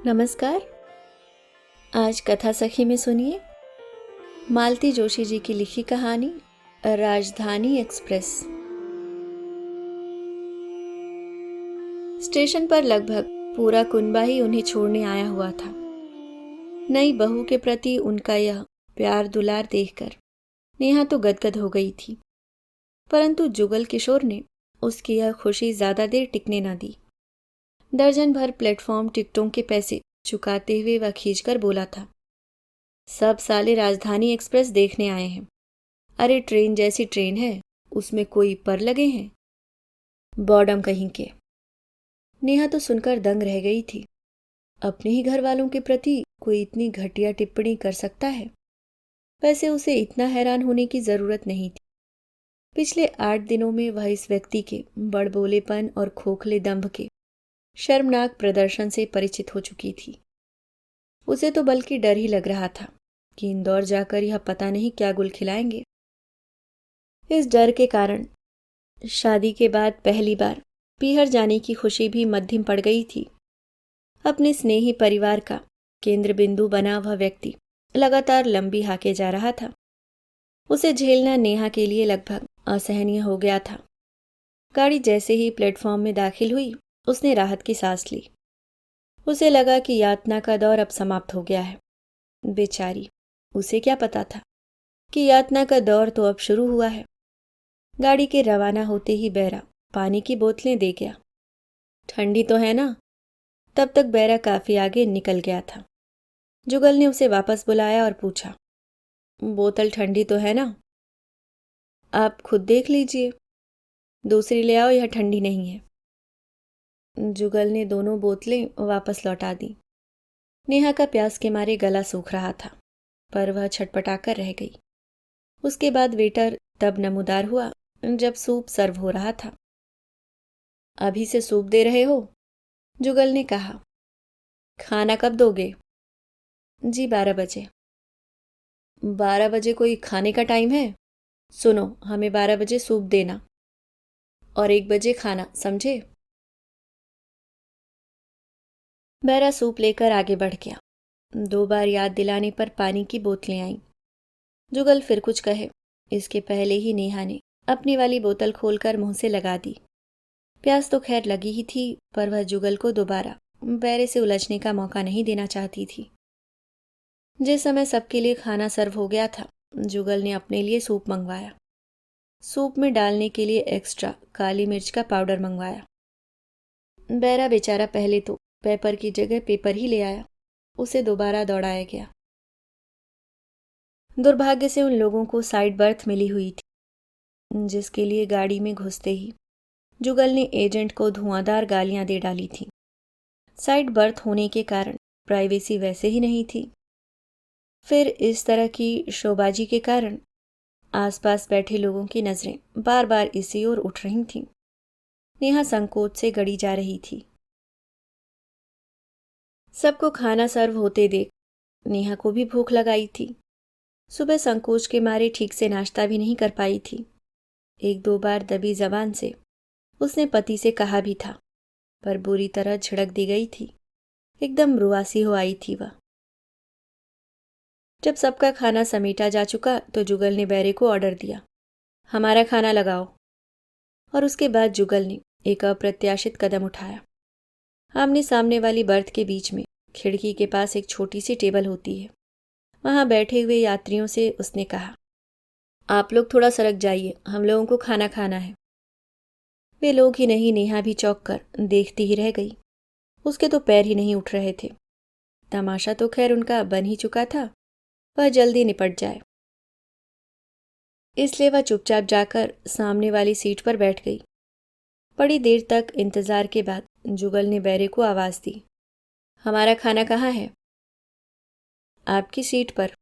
नमस्कार। आज कथा सखी में सुनिए मालती जोशी जी की लिखी कहानी राजधानी एक्सप्रेस। स्टेशन पर लगभग पूरा कुनबा ही उन्हें छोड़ने आया हुआ था। नई बहू के प्रति उनका यह प्यार दुलार देखकर नेहा तो गदगद हो गई थी, परंतु जुगल किशोर ने उसकी यह खुशी ज्यादा देर टिकने न दी। दर्जन भर प्लेटफॉर्म टिकटों के पैसे चुकाते हुए वह खींचकर बोला था, सब साले राजधानी एक्सप्रेस देखने आए हैं। अरे ट्रेन जैसी ट्रेन है, उसमें कोई पर लगे हैं, बॉर्डम कहीं के। नेहा तो सुनकर दंग रह गई थी। अपने ही घर वालों के प्रति कोई इतनी घटिया टिप्पणी कर सकता है? वैसे उसे इतना हैरान होने की जरूरत नहीं थी। पिछले 8 दिनों में वह इस व्यक्ति के बड़बोलेपन और खोखले दंभ के शर्मनाक प्रदर्शन से परिचित हो चुकी थी। उसे तो बल्कि डर ही लग रहा था कि इंदौर जाकर यह पता नहीं क्या गुल खिलाएंगे। इस डर के कारण शादी के बाद पहली बार पीहर जाने की खुशी भी मध्यम पड़ गई थी। अपने स्नेही परिवार का केंद्र बिंदु बना वह व्यक्ति लगातार लंबी हाके जा रहा था। उसे झेलना नेहा के लिए लगभग असहनीय हो गया था। गाड़ी जैसे ही प्लेटफॉर्म में दाखिल हुई, उसने राहत की सांस ली। उसे लगा कि यातना का दौर अब समाप्त हो गया है। बेचारी, उसे क्या पता था कि यातना का दौर तो अब शुरू हुआ है। गाड़ी के रवाना होते ही बैरा पानी की बोतलें दे गया। ठंडी तो है ना? तब तक बैरा काफी आगे निकल गया था। जुगल ने उसे वापस बुलाया और पूछा, बोतल ठंडी तो है ना? आप खुद देख लीजिए, दूसरी ले आओ, यह ठंडी नहीं है। जुगल ने दोनों बोतलें वापस लौटा दी। नेहा का प्यास के मारे गला सूख रहा था, पर वह छटपटाकर रह गई। उसके बाद वेटर तब नमूदार हुआ जब सूप सर्व हो रहा था। अभी से सूप दे रहे हो? जुगल ने कहा। खाना कब दोगे? जी 12 बजे। 12 बजे कोई खाने का टाइम है? सुनो, हमें 12 बजे सूप देना और 1 बजे खाना, समझे? बैरा सूप लेकर आगे बढ़ गया। 2 बार याद दिलाने पर पानी की बोतलें आईं। जुगल फिर कुछ कहे, इसके पहले ही नेहा ने अपनी वाली बोतल खोलकर मुंह से लगा दी। प्यास तो खैर लगी ही थी, पर वह जुगल को दोबारा बैरे से उलझने का मौका नहीं देना चाहती थी। जिस समय सबके लिए खाना सर्व हो गया था, जुगल ने अपने लिए सूप मंगवाया। सूप में डालने के लिए एक्स्ट्रा काली मिर्च का पाउडर मंगवाया। बैरा बेचारा पहले तो पेपर की जगह पेपर ही ले आया। उसे दोबारा दौड़ाया गया। दुर्भाग्य से उन लोगों को साइड बर्थ मिली हुई थी, जिसके लिए गाड़ी में घुसते ही जुगल ने एजेंट को धुआंधार गालियां दे डाली थी। साइड बर्थ होने के कारण प्राइवेसी वैसे ही नहीं थी। फिर इस तरह की शोबाजी के कारण आसपास बैठे लोगों की नजरें बार बार इसी ओर उठ रही थीं। नेहा संकोच से गड़ी जा रही थी। सबको खाना सर्व होते देख नेहा को भी भूख लगाई थी। सुबह संकोच के मारे ठीक से नाश्ता भी नहीं कर पाई थी। 1-2 बार दबी जबान से उसने पति से कहा भी था, पर बुरी तरह झिड़क दी गई थी। एकदम रुआसी हो आई थी वह। जब सबका खाना समेटा जा चुका तो जुगल ने बैरे को ऑर्डर दिया, हमारा खाना लगाओ। और उसके बाद जुगल ने एक अप्रत्याशित कदम उठाया। आमने सामने वाली बर्थ के बीच में खिड़की के पास एक छोटी सी टेबल होती है। वहां बैठे हुए यात्रियों से उसने कहा, आप लोग थोड़ा सरक जाइए, हम लोगों को खाना खाना है। वे लोग ही नहीं, नेहा भी चौंक कर देखती ही रह गई। उसके तो पैर ही नहीं उठ रहे थे। तमाशा तो खैर उनका बन ही चुका था, वह जल्दी निपट जाए, इसलिए वह चुपचाप जाकर सामने वाली सीट पर बैठ गई। बड़ी देर तक इंतजार के बाद जुगल ने बैरे को आवाज दी, हमारा खाना कहाँ है? आपकी सीट पर।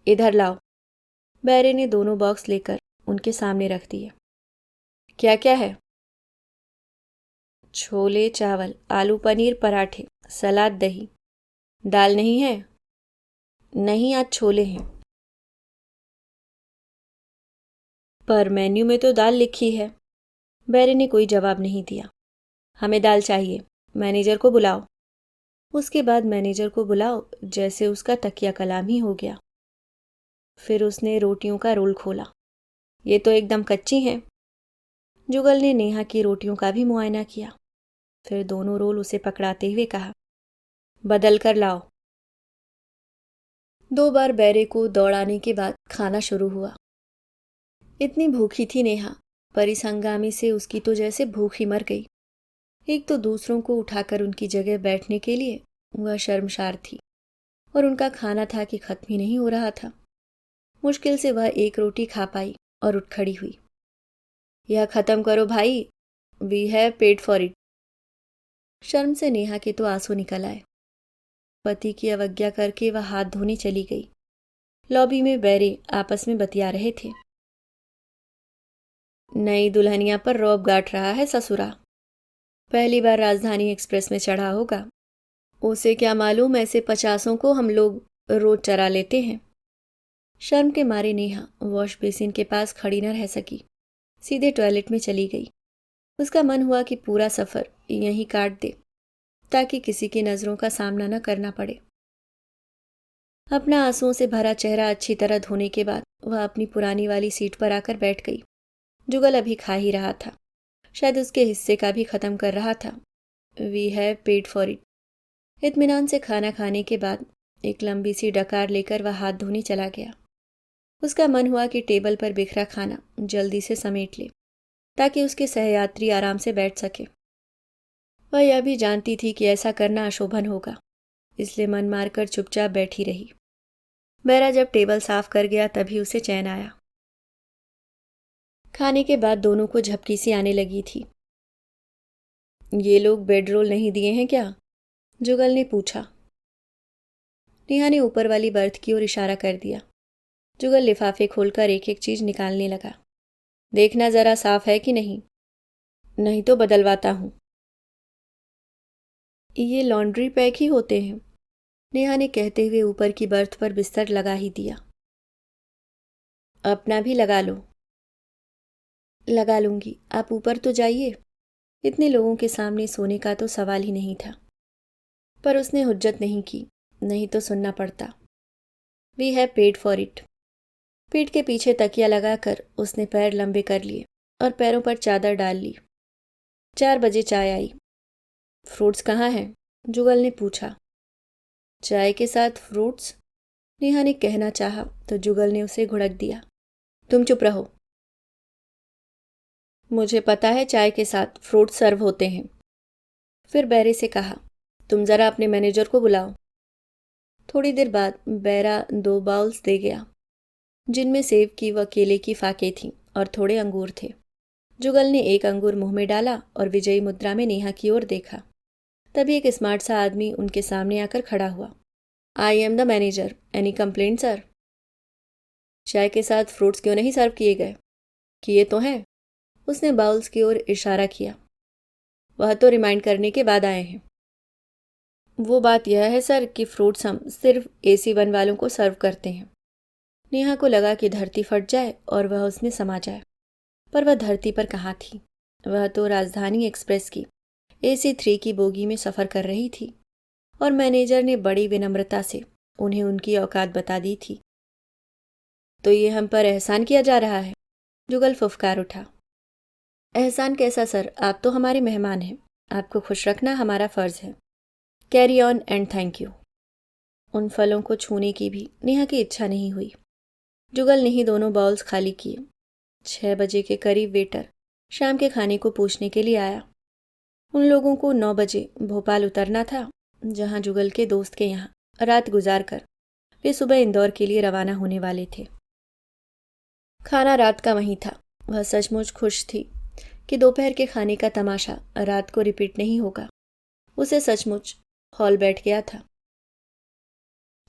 इधर लाओ। बैरे ने दोनों बॉक्स लेकर उनके सामने रख दिए। क्या क्या है? छोले चावल, आलू पनीर पराठे, सलाद, दही। दाल नहीं है? नहीं, आज छोले हैं। पर मेन्यू में तो दाल लिखी है। बैरे ने कोई जवाब नहीं दिया। हमें दाल चाहिए, मैनेजर को बुलाओ। उसके बाद मैनेजर को बुलाओ, जैसे उसका तकिया कलाम ही हो गया। फिर उसने रोटियों का रोल खोला। ये तो एकदम कच्ची हैं। जुगल ने नेहा की रोटियों का भी मुआयना किया। फिर दोनों रोल उसे पकड़ाते हुए कहा, बदल कर लाओ। 2 बार बैरे को दौड़ाने के बाद खाना शुरू हुआ। इतनी भूखी थी नेहा, पर इस हंगामे से उसकी तो जैसे भूख ही मर गई। एक तो दूसरों को उठाकर उनकी जगह बैठने के लिए वह शर्मसार थी, और उनका खाना था कि खत्म ही नहीं हो रहा था। मुश्किल से वह एक रोटी खा पाई और उठ खड़ी हुई। यह खत्म करो भाई, we have paid for it. शर्म से नेहा के तो आंसू निकल आए। पति की अवज्ञा करके वह हाथ धोने चली गई। लॉबी में बैरे आपस में बतिया रहे थे। नई दुल्हनिया पर रौब गांठ रहा है ससुरा। पहली बार राजधानी एक्सप्रेस में चढ़ा होगा। उसे क्या मालूम, ऐसे 50 को हम लोग रोज चरा लेते हैं। शर्म के मारे नेहा वॉश बेसिन के पास खड़ी न रह सकी, सीधे टॉयलेट में चली गई। उसका मन हुआ कि पूरा सफर यहीं काट दे, ताकि किसी की नजरों का सामना न करना पड़े। अपना आंसुओं से भरा चेहरा अच्छी तरह धोने के बाद वह अपनी पुरानी वाली सीट पर आकर बैठ गई। जुगल अभी खा ही रहा था, शायद उसके हिस्से का भी खत्म कर रहा था। We have paid for it. इत्मीनान से खाना खाने के बाद एक लंबी सी डकार लेकर वह हाथ धोने चला गया। उसका मन हुआ कि टेबल पर बिखरा खाना जल्दी से समेट ले, ताकि उसके सहयात्री आराम से बैठ सके। वह यह भी जानती थी कि ऐसा करना अशोभन होगा, इसलिए मन मारकर चुपचाप बैठी रही। बैरा जब टेबल साफ कर गया तभी उसे चैन आया। खाने के बाद दोनों को झपकी सी आने लगी थी। ये लोग बेड रोल नहीं दिए हैं क्या? जुगल ने पूछा। नेहा ने ऊपर वाली बर्थ की ओर इशारा कर दिया। जुगल लिफाफे खोलकर एक एक चीज निकालने लगा। देखना जरा साफ है कि नहीं, नहीं तो बदलवाता हूं। ये लॉन्ड्री पैक ही होते हैं, नेहा ने कहते हुए ऊपर की बर्थ पर बिस्तर लगा ही दिया। अपना भी लगा लो। लगा लूंगी, आप ऊपर तो जाइए। इतने लोगों के सामने सोने का तो सवाल ही नहीं था, पर उसने हुज्जत नहीं की, नहीं तो सुनना पड़ता। We have paid for it. पीठ के पीछे तकिया लगाकर उसने पैर लंबे कर लिए और पैरों पर चादर डाल ली। 4 बजे चाय आई। फ्रूट्स कहाँ हैं? जुगल ने पूछा। चाय के साथ फ्रूट्स? नेहा ने कहना चाहा तो जुगल ने उसे घुड़क दिया। तुम चुप रहो। मुझे पता है चाय के साथ फ्रूट सर्व होते हैं। फिर बैरे से कहा, तुम जरा अपने मैनेजर को बुलाओ। थोड़ी देर बाद बैरा 2 बाउल्स दे गया, जिनमें सेब की व केले की फाके थीं और थोड़े अंगूर थे। जुगल ने एक अंगूर मुंह में डाला और विजयी मुद्रा में नेहा की ओर देखा। तभी एक स्मार्ट सा आदमी उनके सामने आकर खड़ा हुआ। I am the manager, any complaint sir? चाय के साथ फ्रूट्स क्यों नहीं सर्व किए गए? किए तो हैं। उसने बाउल्स की ओर इशारा किया। वह तो रिमाइंड करने के बाद आए हैं। वो बात यह है सर कि फ्रूट्स हम सिर्फ AC1 वालों को सर्व करते हैं। नेहा को लगा कि धरती फट जाए और वह उसमें समा जाए, पर वह धरती पर कहाँ थी। वह तो राजधानी एक्सप्रेस की AC3 की बोगी में सफ़र कर रही थी, और मैनेजर ने बड़ी विनम्रता से उन्हें उनकी औकात बता दी थी। तो ये हम पर एहसान किया जा रहा है? जुगल फुफकार उठा। एहसान कैसा सर, आप तो हमारे मेहमान हैं। आपको खुश रखना हमारा फ़र्ज़ है। Carry on and thank you. उन फलों को छूने की भी नेहा की इच्छा नहीं हुई। जुगल ने ही दोनों बाउल्स खाली किए। 6 बजे के करीब वेटर शाम के खाने को पूछने के लिए आया। उन लोगों को 9 बजे भोपाल उतरना था, जहां जुगल के दोस्त के यहाँ रात गुजार कर वे सुबह इंदौर के लिए रवाना होने वाले थे। खाना रात का वहीं था। वह सचमुच खुश थी कि दोपहर के खाने का तमाशा रात को रिपीट नहीं होगा। उसे सचमुच हॉल बैठ गया था।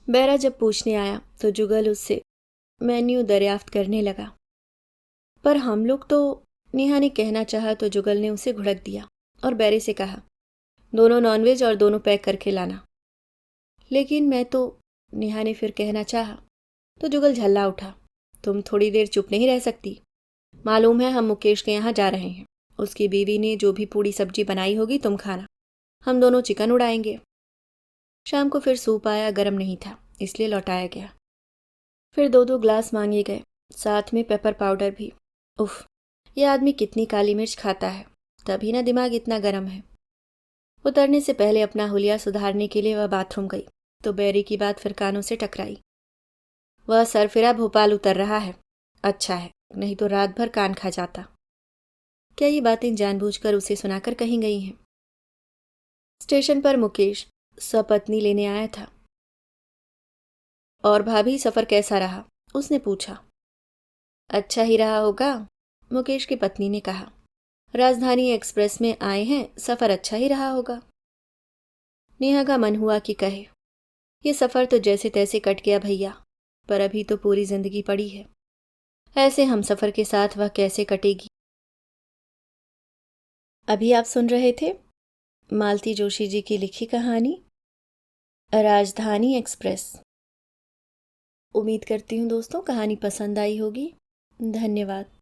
बैरा जब पूछने आया तो जुगल उससे मेन्यू दरियाफ्त करने लगा। पर हम लोग तो, नेहा ने कहना चाहा तो जुगल ने उसे घुड़क दिया और बैरे से कहा, दोनों नॉनवेज और दोनों पैक करके लाना। लेकिन मैं तो, नेहा ने फिर कहना चाहा तो जुगल झल्ला उठा। तुम थोड़ी देर चुप नहीं रह सकती? मालूम है हम मुकेश के यहाँ जा रहे हैं। उसकी बीवी ने जो भी पूड़ी सब्जी बनाई होगी तुम खाना, हम दोनों चिकन उड़ाएंगे। शाम को फिर सूप आया, गर्म नहीं था इसलिए लौटाया गया। फिर 2-2 ग्लास मांगे गए, साथ में पेपर पाउडर भी। उफ, ये आदमी कितनी काली मिर्च खाता है, तभी ना दिमाग इतना गर्म है। उतरने से पहले अपना हुलिया सुधारने के लिए वह बाथरूम गई तो बैरी की बात फिर कानों से टकराई। वह सरफिरा भोपाल उतर रहा है। अच्छा है, नहीं तो रात भर कान खा जाता। क्या ये बातें जानबूझकर उसे सुनाकर कहीं गई हैं? स्टेशन पर मुकेश सपत्नी लेने आया था। और भाभी, सफर कैसा रहा? उसने पूछा। अच्छा ही रहा होगा, मुकेश की पत्नी ने कहा। राजधानी एक्सप्रेस में आए हैं, सफर अच्छा ही रहा होगा। नेहा का मन हुआ कि कहे, ये सफर तो जैसे तैसे कट गया भैया, पर अभी तो पूरी जिंदगी पड़ी है। ऐसे हम सफर के साथ वह कैसे कटेगी। अभी आप सुन रहे थे मालती जोशी जी की लिखी कहानी राजधानी एक्सप्रेस। उम्मीद करती हूँ दोस्तों कहानी पसंद आई होगी। धन्यवाद।